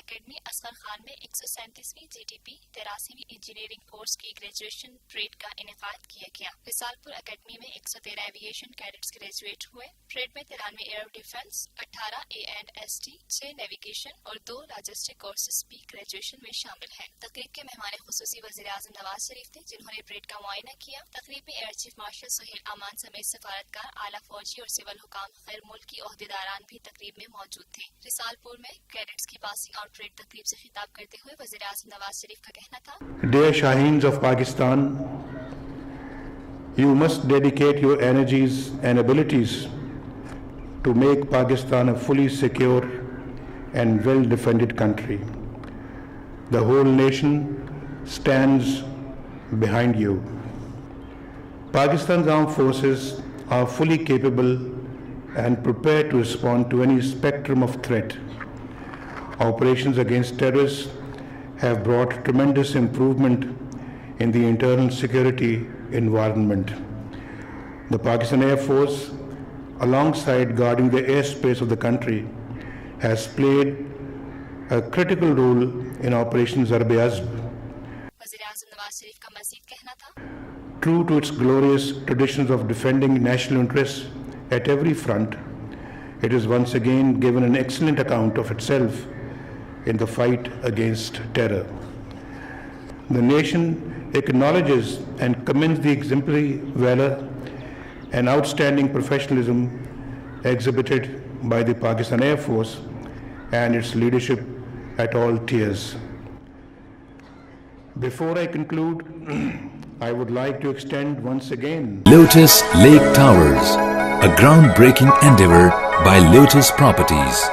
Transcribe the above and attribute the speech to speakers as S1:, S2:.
S1: Academy Asghar Khan میں 137ویں GTP 83ویں engineering course کی graduation parade کا انعقاد کیا گیا۔ رسالپور اکیڈمی میں 113 ایویشن کیڈٹس گریجویٹ ہوئے۔ پریڈ میں 93 ائیر ڈیفنس، 18 اینڈ 6 نیوی گیشن اور 2 لاجسٹکس کورسز بھی گریجویشن میں شامل ہیں۔ تقریب کے مہمان خصوصی وزیر اعظم نواز شریف تھے، جنہوں نے پریڈ کا معائنہ کیا۔ تقریب میں ایئر چیف مارشل سہیل امان سمیت سفارتکار، اعلیٰ فوجی اور سول حکام غیر ملکی عہدیداران بھی تقریب میں موجود تھے۔ رسالپور میں کیڈٹس کی پاسنگ آؤٹ پریڈ تقریب سے خطاب کرتے ہوئے وزیر اعظم نواز شریف کا کہنا تھا،
S2: Dear Shaheens of Pakistan, you must dedicate your energies and abilities to make Pakistan a fully secure and well-defended country. The whole nation stands behind you. Pakistan's armed forces are fully capable and prepared to respond to any spectrum of threat. Operations against terrorists have brought tremendous improvement in the internal security environment. The Pakistan Air Force, alongside guarding the airspace of the country, has played a critical role in Operation Zarb-e-Azb.
S1: وزیر اعظم نواز شریف کا مزید کہنا تھا،
S2: True to its glorious traditions of defending national interests at every front, it has once again given an excellent account of itself in the fight against terror. The nation acknowledges and commends the exemplary valor and outstanding professionalism exhibited by the Pakistan Air Force and its leadership at all tiers. Before I conclude, I would like to extend once again
S3: Lotus Lake Towers, a groundbreaking endeavor by Lotus Properties.